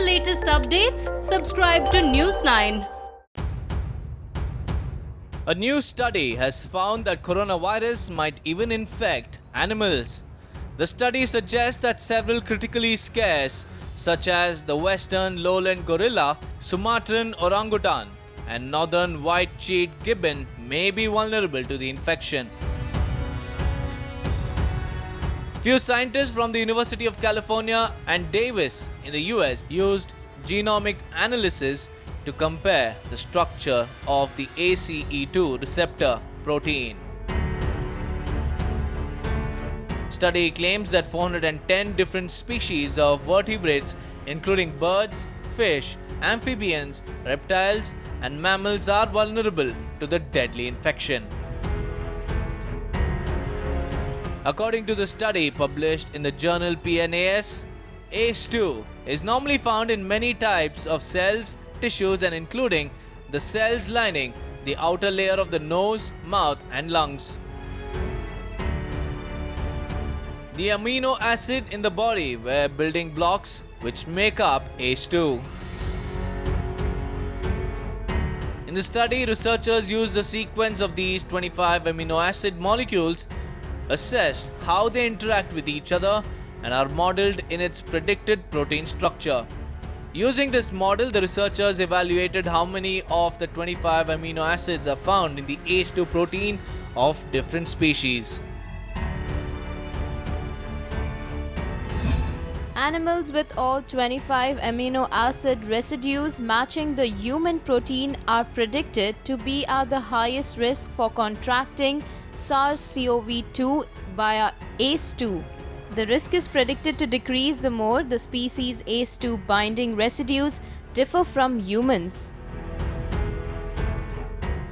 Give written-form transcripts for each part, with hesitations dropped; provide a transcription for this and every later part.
latest updates, subscribe to News 9. A new study has found that coronavirus might even infect animals. The study suggests that several critically scarce, such as the western lowland gorilla, Sumatran orangutan, and northern white-cheeked gibbon, may be vulnerable to the infection. Few scientists from the University of California and Davis in the US used genomic analysis to compare the structure of the ACE2 receptor protein. Study claims that 410 different species of vertebrates, including birds, fish, amphibians, reptiles, and mammals, are vulnerable to the deadly infection. According to the study published in the journal PNAS, ACE2 is normally found in many types of cells, tissues, and including the cells lining the outer layer of the nose, mouth, and lungs. The amino acid in the body were building blocks which make up ACE2. In the study, researchers used the sequence of these 25 amino acid molecules, assessed how they interact with each other, and are modeled in its predicted protein structure. Using this model, the researchers evaluated how many of the 25 amino acids are found in the ACE2 protein of different species. Animals with all 25 amino acid residues matching the human protein are predicted to be at the highest risk for contracting SARS-CoV-2 via ACE2. The risk is predicted to decrease the more the species ACE2 binding residues differ from humans.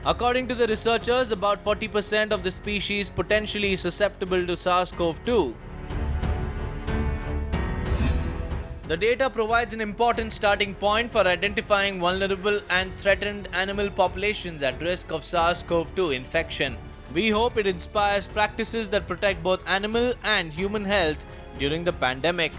According to the researchers, about 40% of the species potentially susceptible to SARS-CoV-2. The data provides an important starting point for identifying vulnerable and threatened animal populations at risk of SARS-CoV-2 infection. We hope it inspires practices that protect both animal and human health during the pandemic.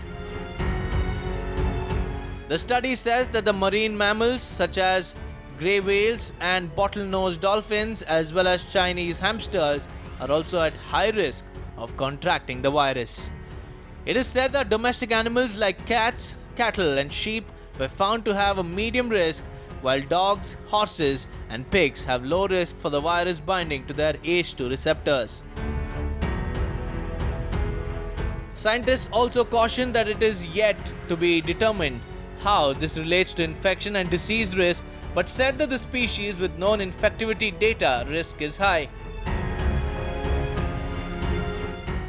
The study says that the marine mammals such as grey whales and bottlenose dolphins, as well as Chinese hamsters, are also at high risk of contracting the virus. It is said that domestic animals like cats, cattle, and sheep were found to have a medium risk, while dogs, horses, and pigs have low risk for the virus binding to their ACE2 receptors. Scientists also caution that it is yet to be determined how this relates to infection and disease risk, but said that the species with known infectivity data risk is high.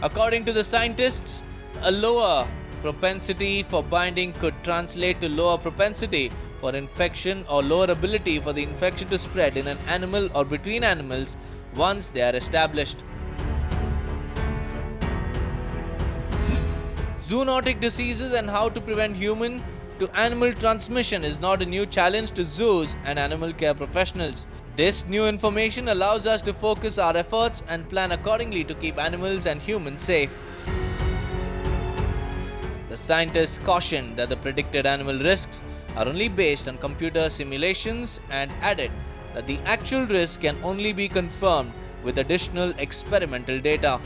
According to the scientists, a lower propensity for binding could translate to lower propensity for infection or lower ability for the infection to spread in an animal or between animals once they are established. Zoonotic diseases and how to prevent human to animal transmission is not a new challenge to zoos and animal care professionals. This new information allows us to focus our efforts and plan accordingly to keep animals and humans safe. The scientists cautioned that the predicted animal risks are only based on computer simulations and added that the actual risk can only be confirmed with additional experimental data.